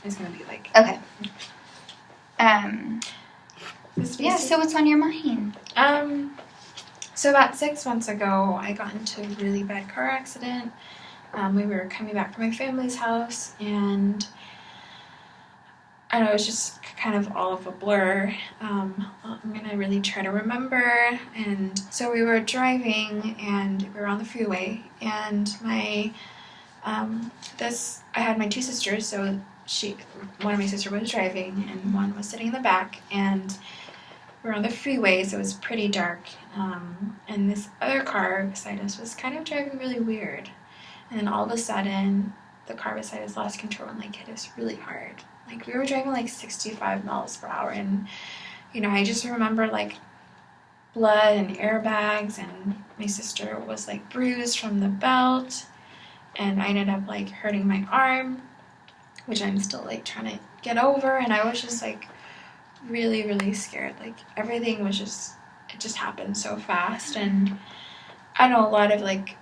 is going to be like. Okay. Yeah, so what's on your mind? So about 6 months ago, I got into a really bad car accident. We were coming back from my family's house, and I don't know, it was just kind of all of a blur. I'm going to really try to remember. And so we were driving, and we were on the freeway, and I had my 2 sisters, so one of my sisters was driving, and one was sitting in the back, and we were on the freeway, so it was pretty dark, and this other car beside us was kind of driving really weird, and then all of a sudden, the car beside us lost control and, like, hit us really hard. Like, we were driving, like, 65 miles per hour, and, you know, I just remember, like, blood and airbags, and my sister was, like, bruised from the belt, and I ended up, like, hurting my arm, which I'm still, like, trying to get over, and I was just, like, really, really scared. Like, everything was just, it just happened so fast, and I know a lot of, like,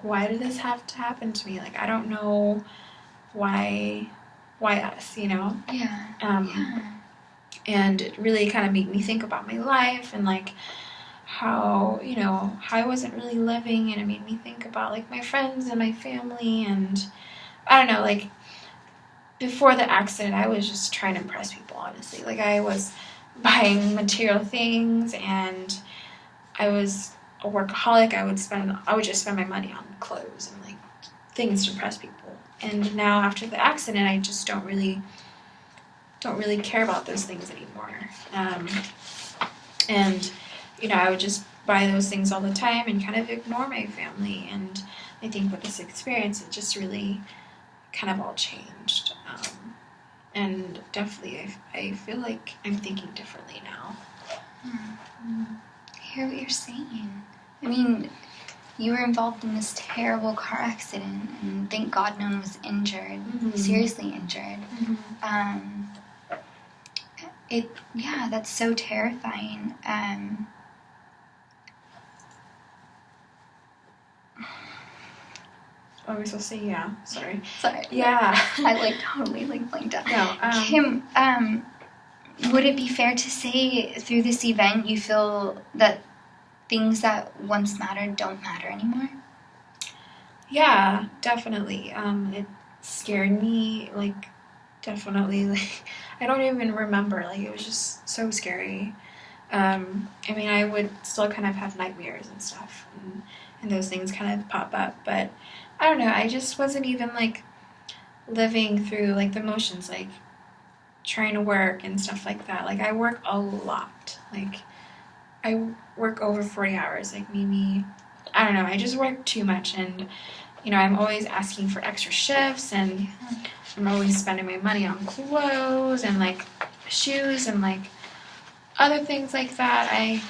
why did this have to happen to me? Like, I don't know why us, you know? Yeah. And it really kind of made me think about my life, and, like, how, you know, how I wasn't really living, and it made me think about, like, my friends and my family, and I don't know, like, before the accident, I was just trying to impress people, honestly. Like, I was buying material things, and I was a workaholic. I would just spend my money on clothes and, like, things to impress people. And now, after the accident, I just don't really care about those things anymore. And, you know, I would just buy those things all the time and kind of ignore my family. And I think with this experience, it just really kind of all changed. And definitely, I feel like I'm thinking differently now. I hear what you're saying. I mean, you were involved in this terrible car accident, and thank God no one was injured, seriously injured. That's so terrifying. Oh, we're supposed to say yeah. Sorry. Yeah. I totally blanked out. No. Kim, would it be fair to say through this event you feel that things that once mattered don't matter anymore? Yeah, definitely. It scared me, like, definitely. Like, I don't even remember. Like, it was just so scary. I mean, I would still kind of have nightmares and stuff, and those things kind of pop up, but I don't know, I just wasn't even, like, living through, like, the motions, like, trying to work and stuff like that. Like, I work a lot. Like, I work over 40 hours, like, maybe, I don't know, I just work too much, and, you know, I'm always asking for extra shifts, and I'm always spending my money on clothes, and, like, shoes, and, like, other things like that. I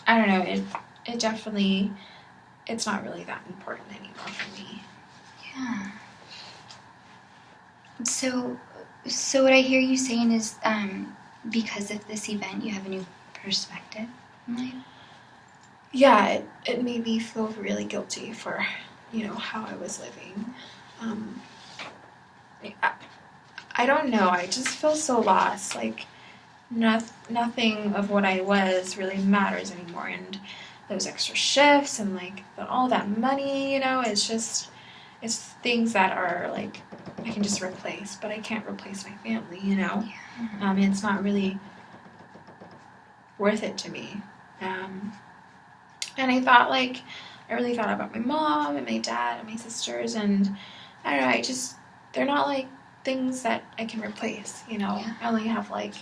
don't know, it definitely, it's not really that important anymore for me. Yeah. So what I hear you saying is, because of this event, you have a new perspective in life? Yeah, it made me feel really guilty for, you know, how I was living. I don't know, I just feel so lost. Like, nothing of what I was really matters anymore, and those extra shifts and, like, all that money, you know, it's things that are, like, I can just replace, but I can't replace my family, you know. Yeah. It's not really worth it to me. And I thought, like, I really thought about my mom and my dad and my sisters, and I don't know, they're not, like, things that I can replace, you know. Yeah. I only have, like,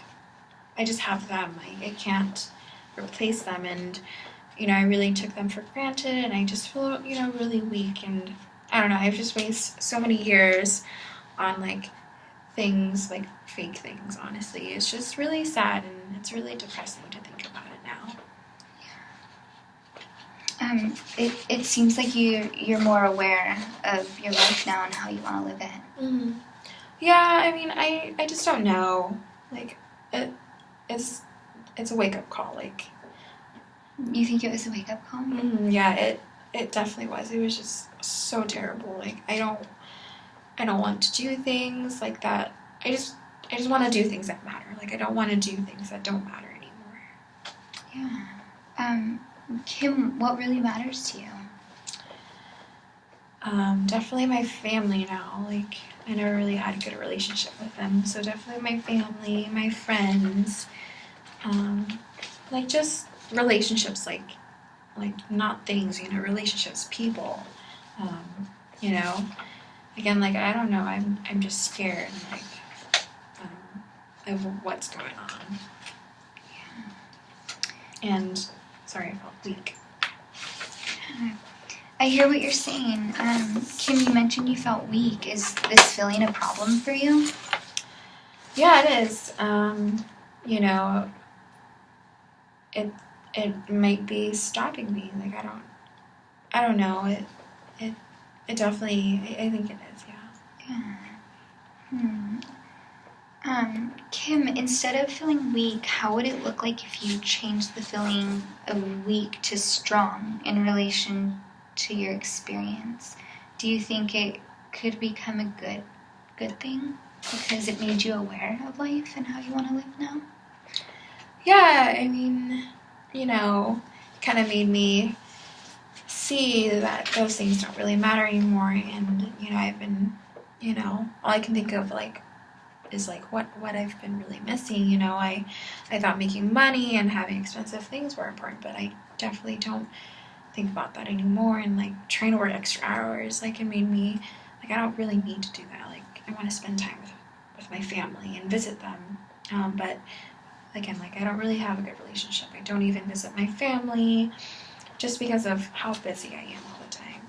I just have them. I can't replace them, and, you know, I really took them for granted, and I just feel, you know, really weak, and I don't know, I've just wasted so many years on, like, things, like, fake things, honestly. It's just really sad, and it's really depressing to think about it now. It seems like you're more aware of your life now and how you want to live it. Mm-hmm. Yeah, I mean, I just don't know. Like, it's a wake-up call, like. You think it was a wake-up call? Yeah, it definitely was. It was just so terrible. Like, I don't want to do things like that. I just want to do things that matter. Like, I don't want to do things that don't matter anymore. Yeah. Kim, what really matters to you? Definitely my family now. Like, I never really had a good relationship with them. So definitely my family, my friends, like just relationships, like not things, relationships, people, you know. Again, like, I don't know, I'm just scared, like, of what's going on. Yeah. And sorry, I felt weak. I hear what you're saying. Kim, you mentioned you felt weak. Is this feeling a problem for you? Yeah, it is. It might be stopping me. Like, I don't know. It definitely, I think it is, yeah. Kim, instead of feeling weak, how would it look like if you changed the feeling of weak to strong in relation to your experience? Do you think it could become a good thing because it made you aware of life and how you want to live now? Yeah, I mean, it kind of made me see that those things don't really matter anymore. And, I've been, all I can think of, like, is like what I've been really missing. I thought making money and having expensive things were important, but I definitely don't think about that anymore. And like trying to work extra hours, like, it made me like, I don't really need to do that. Like, I want to spend time with my family and visit them, but again, like, I don't really have a good relationship. I don't even visit my family just because of how busy I am all the time.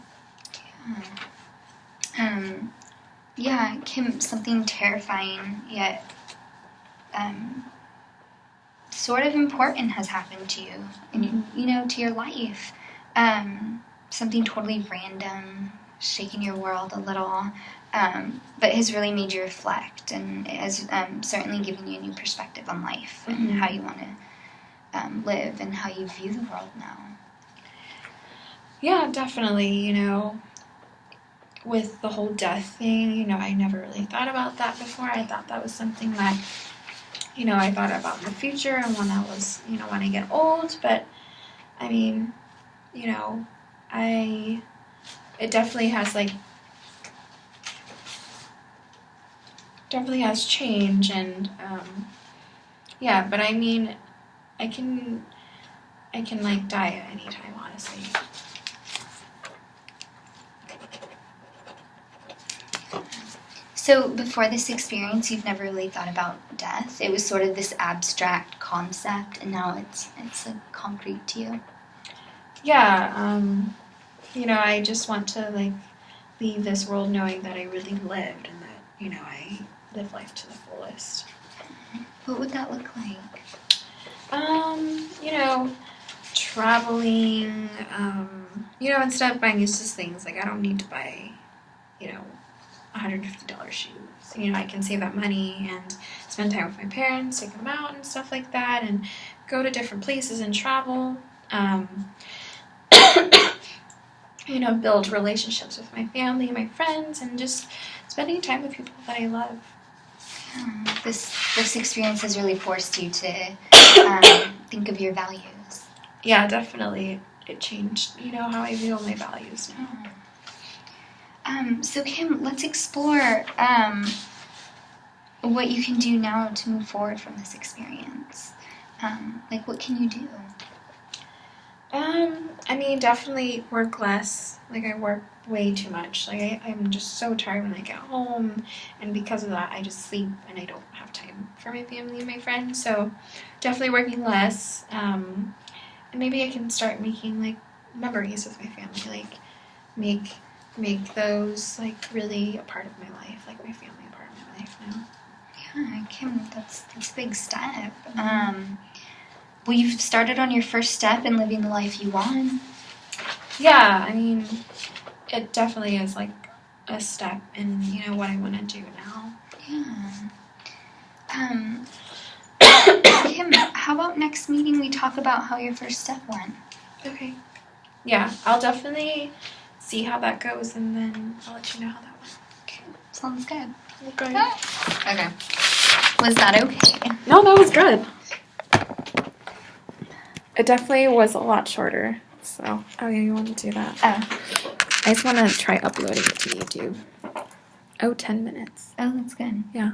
Yeah, Kim, something terrifying yet sort of important has happened to you, and to your life. Something totally random, shaking your world a little, but has really made you reflect and has certainly given you a new perspective on life and how you want to live and how you view the world now. Yeah, definitely, with the whole death thing, I never really thought about that before. I thought that was something that, I thought about in the future and when I was, when I get old. But, I mean, it definitely has, like, change. And, yeah, but I mean, I can, like, die at any time, honestly. So before this experience, you've never really thought about death. It was sort of this abstract concept, and now it's like concrete to you. Yeah, I just want to, like, leave this world knowing that I really lived and that, I live life to the fullest. What would that look like? Traveling, instead of buying useless things, like, I don't need to buy, $150 shoes. I can save that money and spend time with my parents, take them out and stuff like that, and go to different places and travel. Build relationships with my family, my friends, and just spending time with people that I love. Yeah, this experience has really forced you to think of your values. Yeah, definitely. It changed, how I view my values now. So Kim, let's explore what you can do now to move forward from this experience. Like, what can you do? I mean, definitely work less. Like, I work way too much. Like, I'm just so tired when I get home, and because of that, I just sleep, and I don't have time for my family and my friends. So, definitely working less. And maybe I can start making, like, memories with my family. Like, make those, like, really a part of my life. Like, my family a part of my life now. Yeah, Kim, that's a big step. Well, you've started on your first step in living the life you want. Yeah, I mean, it definitely is, like, a step in, what I want to do now. Yeah. Kim, how about next meeting we talk about how your first step went? Okay. Yeah, I'll definitely see how that goes, and then I'll let you know how that went. Okay. Sounds good. Okay. Okay. Was that okay? No, that was good. It definitely was a lot shorter. So, oh yeah, you want to do that? Oh. I just want to try uploading it to YouTube. Oh, 10 minutes. Oh, that's good. Yeah.